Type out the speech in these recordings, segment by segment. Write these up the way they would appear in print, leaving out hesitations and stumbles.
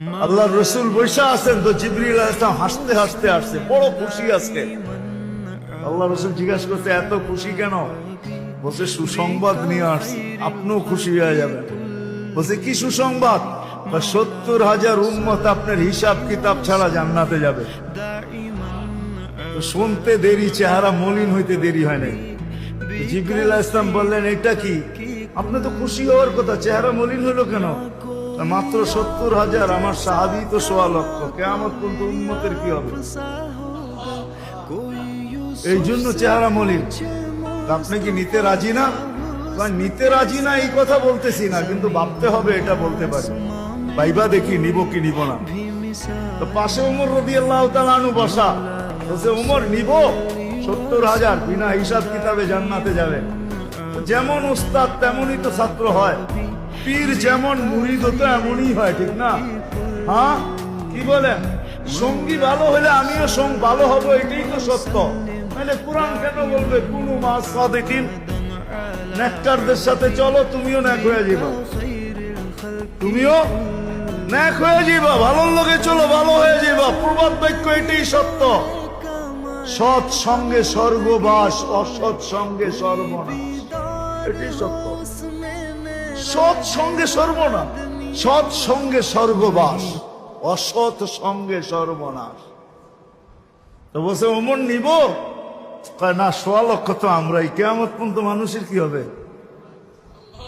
আল্লাহ রসুল বৈশা আছেন তো জিবরিল আলাইহিস সালাম হাসতে হাসতে আসছে, বড় খুশি আজকে। আল্লাহ রসুল জিজ্ঞাসা করতে এত খুশি কেন? বলছে সুসংবাদ নিয়ে আসছি, আপনিও খুশি হয়ে যাবেন। বলছে কি সুসংবাদ? 70,000 উম্মত আপনার হিসাব কিতাব ছাড়া জান্নাতে যাবে। শুনতে দেরি, চেহারা মলিন হইতে দেরি হয় নাই। জিবরিল আলাইহিস সালাম বললেন এটা কি? আপনি তো খুশি হওয়ার কথা, চেহারা মলিন হলো কেন? মাত্র 70,000, আমার সাহাবী তো 1.25 লক্ষ, কিয়ামত পর্যন্ত উম্মতের কি হবে? এই জন্য চেহারা মলিন। আপনি কি নিতে রাজি না? নিতে রাজি না এই কথা বলতেছি না, কিন্তু ভাবতে হবে এটা বলতে পারি। ভাইবা দেখি নিব কি নিব না। তো পাশে ওমর রাদিয়াল্লাহু তাআলা আনহু বসা, বলছে ওমর নিব 70,000, বিনা হিসাব কিতাবে জান্নাতে যাবে। যেমন উস্তাদ তেমনই তো ছাত্র হয়, পীর যেমন মুরিদ তো এমনই হয়, ঠিক না? হ্যাঁ, কি বলেন? সঙ্গী ভালো হলে আমিও ভালো হব, এটাই তো সত্য। মানে কোরআন কেন বলবে কুনু মা সাদিকিন? নেককারদের সাথে চলো, তুমিও নেক হয়ে যাবে, তুমিও নেক হয়ে যাবে। ভালোর লোকে চলো, ভালো হয়ে যাবে। প্রবাদ বাক্য এটাই সত্য। সৎ সঙ্গে স্বর্গবাস, অসৎ সঙ্গে সর্বনাশ, এটাই সত্য। সৎ সঙ্গে সর্বনাশ, সৎ সঙ্গে স্বর্গবাস, অসৎ সঙ্গে সর্বনাশ। তো বলছে ওমর নিব না? 1.25 লক্ষ তো আমরাই, কিয়ামত পর্যন্ত মানুষের কি হবে?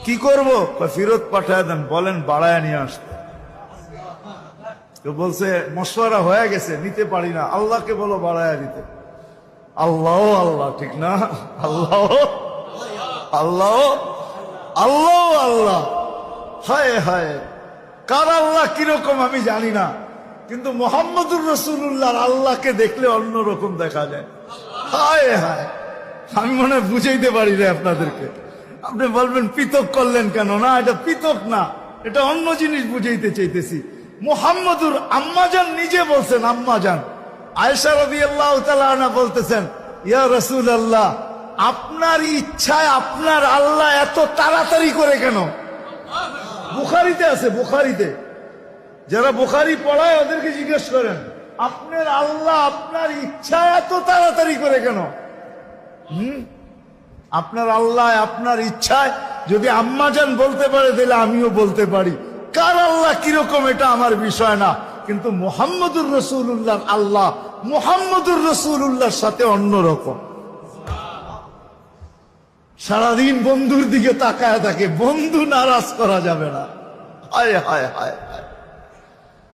কি করব? ফেরত পাঠায় দেন, বলেন বাড়ায় নিয়ে আসতে। তো বলছে মশওয়ারা হয়ে গেছে, নিতে পারি না, আল্লাহকে বলো বাড়ায় দিতে। আল্লাহ আল্লাহ, ঠিক না? আল্লাহ আল্লাহ আল্লাহ আল্লাহ, হায় হায়। কার আল্লাহ কিরকম আমি জানি না, কিন্তু মুহাম্মদুর রাসূলুল্লাহর আল্লাহকে দেখলে অন্যরকম দেখা যায়। হায় হায়, আমি মনে হয় বুঝাইতে পারি না আপনাদেরকে। আপনি বলবেন পৃথক করলেন কেন? না, এটা পৃথক না, এটা অন্য জিনিস বুঝাইতে চাইতেছি। মুহাম্মদুর আম্মাজান নিজে বলছেন, আম্মাজান আয়েশা রাদিয়াল্লাহু তাআলা আনহা বলতেছেন, ইয়া রাসূলুল্লাহ, আপনার ইচ্ছায় আপনার আল্লাহ এত তাড়াতাড়ি করে কেন? বুখারীতে আছে, বুখারীতে। যারা বুখারী পড়ায় ওদেরকে জিজ্ঞেস করেন, আপনার আল্লাহ আপনার ইচ্ছায় এত তাড়াতাড়ি করে কেন? আপনার আল্লাহ আপনার ইচ্ছায় যদি আম্মাজান বলতে পারে, তাহলে আমিও বলতে পারি। কার আল্লাহ কিরকম এটা আমার বিষয় না, কিন্তু মুহাম্মদুর রাসূলুল্লাহর আল্লাহ মুহাম্মদুর রাসূলুল্লাহর সাথে অন্যরকম। সারাদিন বন্ধুর দিকে তাকায় থাকে, বন্ধু নারাজ করা যাবে না। হায় হায় হায় হায়।